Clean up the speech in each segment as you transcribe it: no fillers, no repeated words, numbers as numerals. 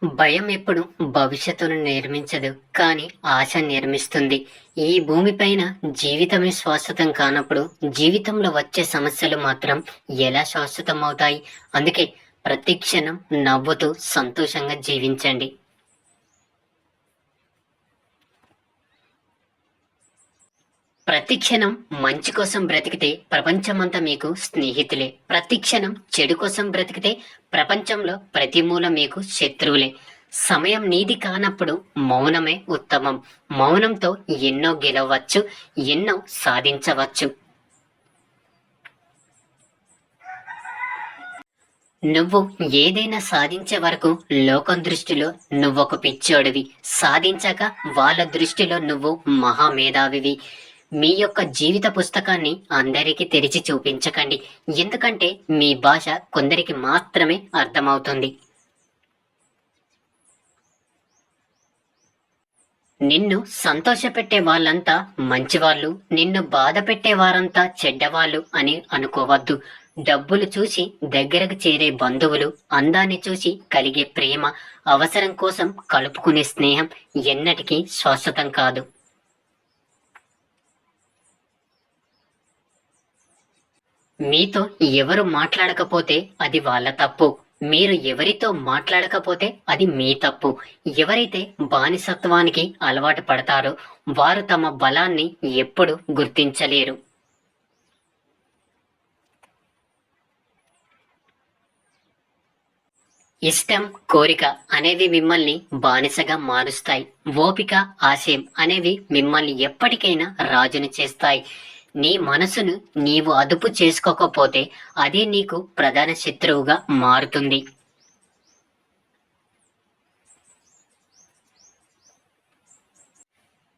భయం ఎప్పుడు భవిష్యత్తును నిర్మించదు, కానీ ఆశ నిర్మిస్తుంది. ఈ భూమిపైన జీవితమే శాశ్వతం కానప్పుడు జీవితంలో వచ్చే సమస్యలు మాత్రం ఎలా శాశ్వతం అవుతాయి? అందుకే ప్రతి క్షణం నవ్వుతూ సంతోషంగా జీవించండి. ప్రతి క్షణం మంచి కోసం బ్రతికితే ప్రపంచమంతా మీకు స్నేహితులే. ప్రతి క్షణం చెడు కోసం బ్రతికితే ప్రపంచంలో ప్రతి మూల మీకు శత్రువులే. సమయం నీది కానప్పుడు మౌనమే ఉత్తమం. మౌనంతో ఎన్నో గెలవచ్చు, ఎన్నో సాధించవచ్చు. నువ్వు ఏదైనా సాధించే వరకు లోకం దృష్టిలో నువ్వొక పిచ్చోడివి. సాధించాక వాళ్ళ దృష్టిలో నువ్వు మహామేధావివి. మీ యొక్క జీవిత పుస్తకాన్ని అందరికీ తెరిచి చూపించకండి, ఎందుకంటే మీ భాష కొందరికి మాత్రమే అర్థమవుతుంది. నిన్ను సంతోషపెట్టే వాళ్ళంతా మంచివాళ్ళు, నిన్ను బాధ పెట్టే వారంతా చెడ్డవాళ్ళు అని అనుకోవద్దు. డబ్బులు చూసి దగ్గరకు చేరే బంధువులు, అందాన్ని చూసి కలిగే ప్రేమ, అవసరం కోసం కలుపుకునే స్నేహం ఎన్నటికీ శాశ్వతం కాదు. మీతో ఎవరు మాట్లాడకపోతే అది వాళ్ళ తప్పు. మీరు ఎవరితో మాట్లాడకపోతే అది మీ తప్పు. ఎవరైతే బానిసత్వానికి అలవాటు పడతారో వారు తమ బలాన్ని ఎప్పుడు గుర్తించలేరు. ఇష్టం, కోరిక అనేవి మిమ్మల్ని బానిసగా మారుస్తాయి. ఓపిక, ఆశయం అనేవి మిమ్మల్ని ఎప్పటికైనా రాజును చేస్తాయి. నీ మనసును నీవు అదుపు చేసుకోకపోతే అదే నీకు ప్రధాన శత్రువుగా మారుతుంది.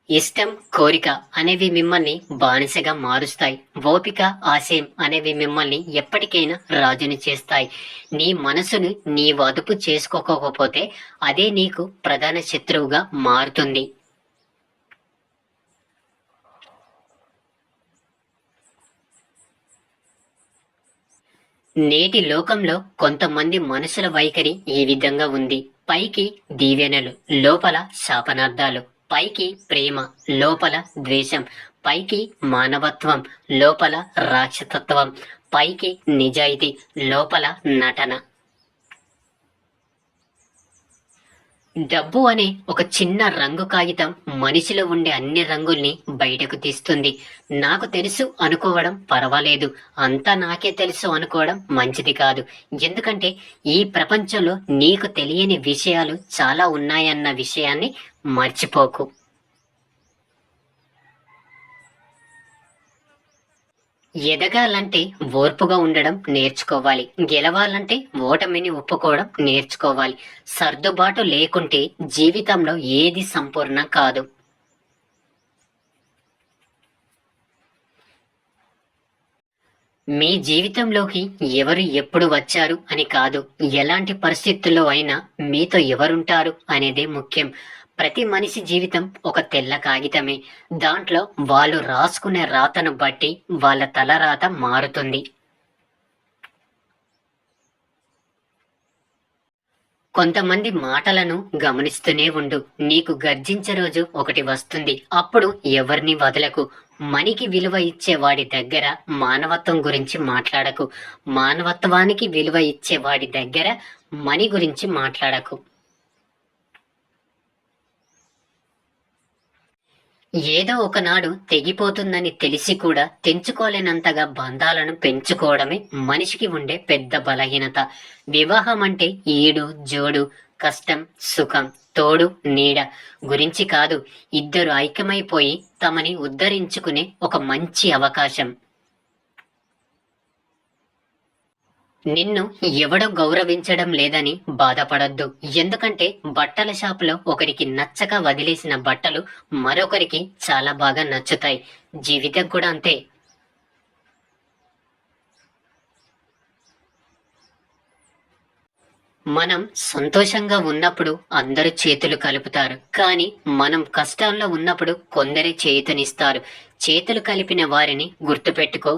ఇష్టం, కోరిక అనేవి మిమ్మల్ని బానిసగా మారుస్తాయి. ఓపిక, ఆశయం అనేవి మిమ్మల్ని ఎప్పటికైనా రాజుని చేస్తాయి. నీ మనసును నీవు అదుపు చేసుకోకపోతే అదే నీకు ప్రధాన శత్రువుగా మారుతుంది. నేటి లోకంలో కొంతమంది మనుషుల వైఖరి ఈ విధంగా ఉంది. పైకి దీవెనలు, లోపల శాపనార్థాలు. పైకి ప్రేమ, లోపల ద్వేషం. పైకి మానవత్వం, లోపల రాక్షసత్వం. పైకి నిజాయితీ, లోపల నటన. డబ్బు అనే ఒక చిన్న రంగు కాగితం మనిషిలో ఉండే అన్ని రంగుల్ని బయటకు తీస్తుంది. నాకు తెలుసు అనుకోవడం పర్వాలేదు, అంతా నాకే తెలుసు అనుకోవడం మంచిది కాదు. ఎందుకంటే ఈ ప్రపంచంలో నీకు తెలియని విషయాలు చాలా ఉన్నాయన్న విషయాన్ని మర్చిపోకు. ఎదగాలంటే ఓర్పుగా ఉండడం నేర్చుకోవాలి. గెలవాలంటే ఓటమిని ఒప్పుకోవడం నేర్చుకోవాలి. సర్దుబాటు లేకుంటే జీవితంలో ఏది సంపూర్ణం కాదు. మీ జీవితంలోకి ఎవరు ఎప్పుడు వచ్చారు అని కాదు, ఎలాంటి పరిస్థితుల్లో అయినా మీతో ఎవరుంటారు అనేదే ముఖ్యం. ప్రతి మనిషి జీవితం ఒక తెల్ల కాగితమే. దాంట్లో వాళ్ళు రాసుకునే రాతను బట్టి వాళ్ళ తలరాత మారుతుంది. కొంతమంది మాటలను గమనిస్తూనే ఉండు. నీకు గర్జించే రోజు ఒకటి వస్తుంది. అప్పుడు ఎవరిని వదలకు. మనికి విలువ ఇచ్చేవాడి దగ్గర మానవత్వం గురించి మాట్లాడకు. మానవత్వానికి విలువ ఇచ్చేవాడి దగ్గర మని గురించి మాట్లాడకు. ఏదో ఒకనాడు తెగిపోతుందని తెలిసి కూడా తెంచుకోలేనంతగా బంధాలను పెంచుకోవడమే మనిషికి ఉండే పెద్ద బలహీనత. వివాహం అంటే ఈడు జోడు, కష్టం సుఖం, తోడు నీడ గురించి కాదు. ఇద్దరు ఐక్యమైపోయి తమని ఉద్ధరించుకునే ఒక మంచి అవకాశం. నిన్ను ఎవడో గౌరవించడం లేదని బాధపడద్దు. ఎందుకంటే బట్టల షాపులో ఒకరికి నచ్చక వదిలేసిన బట్టలు మరొకరికి చాలా బాగా నచ్చుతాయి. జీవితం కూడా అంతే. మనం సంతోషంగా ఉన్నప్పుడు అందరూ చేతులు కలుపుతారు, కానీ మనం కష్టాల్లో ఉన్నప్పుడు కొందరే చేయుతనిస్తారు. చేతులు కలిపిన వారిని గుర్తుపెట్టుకో,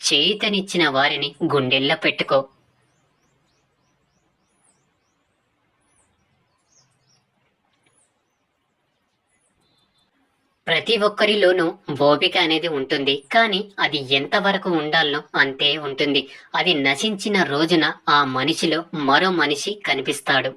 చేయుతనిచ్చిన వారిని గుండెల్లో పెట్టుకో. ప్రతి ఒక్కరిలోనూ ఓపిక అనేది ఉంటుంది. కానీ అది ఎంతవరకు ఉండాలో అంతే ఉంటుంది. అది నశించిన రోజున ఆ మనిషిలో మరో మనిషి కనిపిస్తాడు.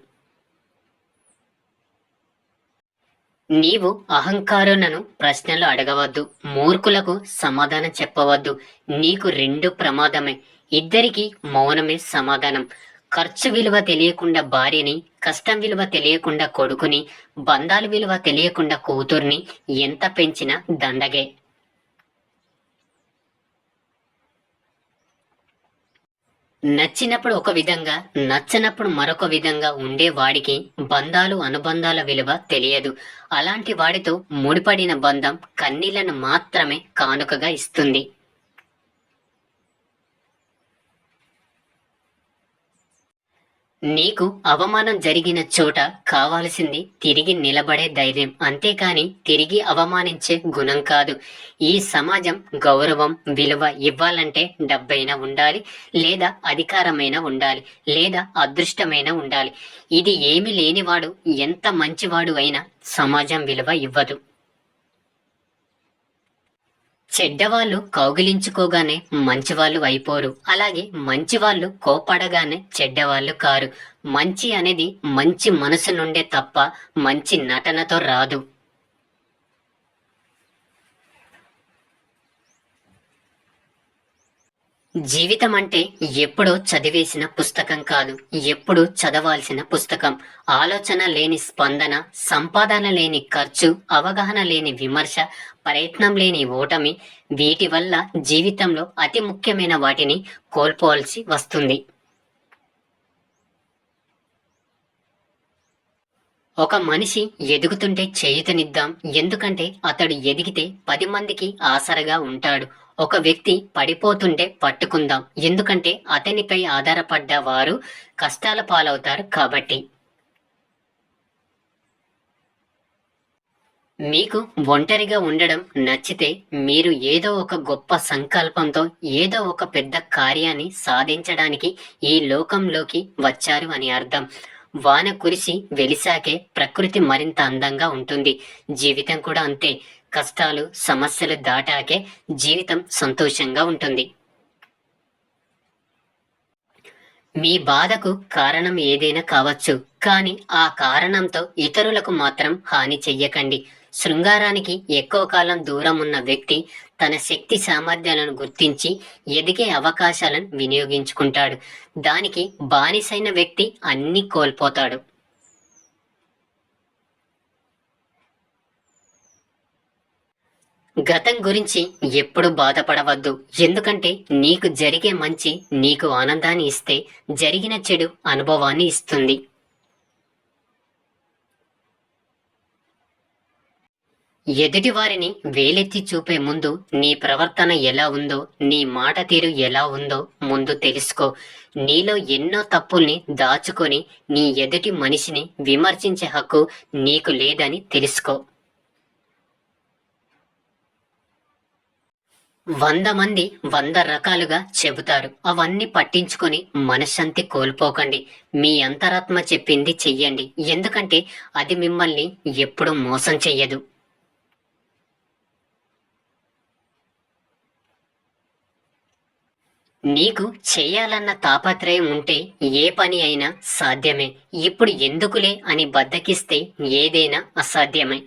నీవు అహంకారులను ప్రశ్నలు అడగవద్దు. మూర్ఖులకు సమాధానం చెప్పవద్దు. నీకు రెండు ప్రమాదమే. ఇద్దరికి మౌనమే సమాధానం. ఖర్చు విలువ తెలియకుండా భార్యని, కష్టం విలువ తెలియకుండా కొడుకుని, బంధాల విలువ తెలియకుండా కూతుర్ని ఎంత పెంచినా దండగే. నచ్చినప్పుడు ఒక విధంగా, నచ్చనప్పుడు మరొక విధంగా ఉండేవాడికి బంధాలు, అనుబంధాల విలువ తెలియదు. అలాంటి వాడితో ముడిపడిన బంధం కన్నీళ్లను మాత్రమే కానుకగా ఇస్తుంది. నీకు అవమానం జరిగిన చోట కావాల్సింది తిరిగి నిలబడే ధైర్యం, అంతేకాని తిరిగి అవమానించే గుణం కాదు. ఈ సమాజం గౌరవం, విలువ ఇవ్వాలంటే డబ్బైనా ఉండాలి, లేదా అధికారమైనా ఉండాలి, లేదా అదృష్టమైనా ఉండాలి. ఇది ఏమీ లేనివాడు ఎంత మంచివాడు అయినా సమాజం విలువ ఇవ్వదు. చెడ్డవాళ్ళు కౌగిలించుకోగానే మంచివాళ్ళు అయిపోరు. అలాగే మంచివాళ్ళు కోపడగానే చెడ్డవాళ్ళు కారు. మంచి అనేది మంచి మనసు నుండే తప్ప మంచి నటనతో రాదు. జీవితం అంటే ఎప్పుడో చదివేసిన పుస్తకం కాదు, ఎప్పుడు చదవాల్సిన పుస్తకం. ఆలోచన లేని స్పందన, సంపాదన లేని ఖర్చు, అవగాహన లేని విమర్శ, ప్రయత్నం లేని ఓటమి, వీటి వల్ల జీవితంలో అతి ముఖ్యమైన వాటిని కోల్పోవలసి వస్తుంది. ఒక మనిషి ఎదుగుతుంటే చేయూతనిద్దాం, ఎందుకంటే అతడు ఎదిగితే 10 మందికి ఆసరగా ఉంటాడు. ఒక వ్యక్తి పడిపోతుంటే పట్టుకుందాం, ఎందుకంటే అతనిపై ఆధారపడ్డ వారు కష్టాల పాలవుతారు కాబట్టి. మీకు ఒంటరిగా ఉండడం నచ్చితే మీరు ఏదో ఒక గొప్ప సంకల్పంతో, ఏదో ఒక పెద్ద కార్యాన్ని సాధించడానికి ఈ లోకంలోకి వచ్చారు అని అర్థం. వాన కురిసి వెలిసాకే ప్రకృతి మరింత అందంగా ఉంటుంది. జీవితం కూడా అంతే. కష్టాలు, సమస్యలు దాటాకే జీవితం సంతోషంగా ఉంటుంది. మీ బాధకు కారణం ఏదైనా కావచ్చు, కానీ ఆ కారణంతో ఇతరులకు మాత్రం హాని చెయ్యకండి. శృంగారానికి ఎక్కువ కాలం దూరం ఉన్న వ్యక్తి తన శక్తి సామర్థ్యాలను గుర్తించి ఎదిగే అవకాశాలను వినియోగించుకుంటాడు. దానికి బానిసైన వ్యక్తి అన్నీ కోల్పోతాడు. గతం గురించి ఎప్పుడు బాధపడవద్దు, ఎందుకంటే నీకు జరిగే మంచి నీకు ఆనందాన్ని ఇస్తే, జరిగిన చెడు అనుభవాన్ని ఇస్తుంది. ఎదుటి వారిని వేలెత్తి చూపే ముందు నీ ప్రవర్తన ఎలా ఉందో, నీ మాట తీరు ఎలా ఉందో ముందు తెలుసుకో. నీలో ఎన్నో తప్పుల్ని దాచుకొని నీ ఎదుటి మనిషిని విమర్శించే హక్కు నీకు లేదని తెలుసుకో. 100 మంది 100 రకాలుగా చెబుతారు. అవన్నీ పట్టించుకొని మనశ్శాంతి కోల్పోకండి. మీ అంతరాత్మ చెప్పింది చెయ్యండి, ఎందుకంటే అది మిమ్మల్ని ఎప్పుడూ మోసం చెయ్యదు. నీకు చెయ్యాలన్న తాపత్రయం ఉంటే ఏ పని అయినా సాధ్యమే. ఇప్పుడు ఎందుకులే అని బద్ధకిస్తే ఏదైనా అసాధ్యమే.